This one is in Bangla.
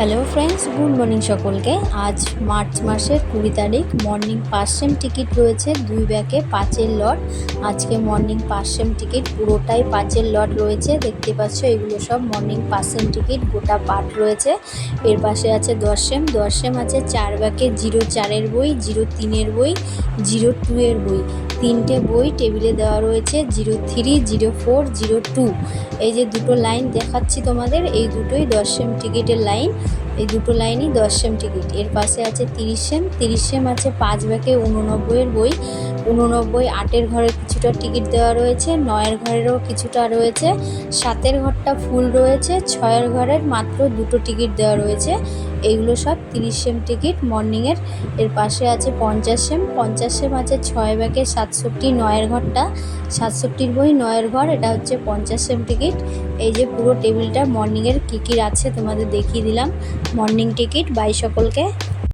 হ্যালো ফ্রেন্ডস, গুড মর্নিং সকলকে। আজ মার্চ মাসের 20 তারিখ। মর্নিং 5 সেম টিকিট রয়েছে 2 ব্যাকে 5-এর লট। আজকে মর্নিং 5 সেম টিকিট, পুরোটাই 5-এর লট রয়েছে। দেখতে পাচ্ছ এগুলো সব মর্নিং 5 সেম টিকিট, গোটা পাট রয়েছে। এর পাশে আছে 10 সেম আছে 4 ব্যাকে 04-এর বই, 03-এর বই, 02-এর বই। 3টে বই টেবিলে দেওয়া রয়েছে, 03, 04, 02। এই যে দুটো লাইন দেখাচ্ছি তোমাদের, এই দুটোই 10 সেম টিকিটের লাইন। এই দুটো লাইনই 10 সেম টিকিট। এর পাশে আছে 30 সেম আছে 5 ব্যাকে 89-এর বই। 89, 8-এর ঘরের কিছুটা টিকিট দেওয়া রয়েছে, 9-এর ঘরেরও কিছুটা রয়েছে, 7-এর ঘরটা ফুল রয়েছে, 6-এর ঘরের মাত্র 2টো টিকিট দেওয়া রয়েছে। এইগুলো সব 30 সেম টিকিট মর্নিংয়ের। এর পাশে আছে 50 সেম আছে 6 ব্যাকে 67, 9-এর ঘরটা 67-র বই, 9-এর ঘর, এটা হচ্ছে 50 সেম টিকিট। এই যে পুরো টেবিলটা মর্নিংয়ের কী কী আছে তোমাদের দেখিয়ে দিলাম। মর্নিং টিকিট বাই সকলকে।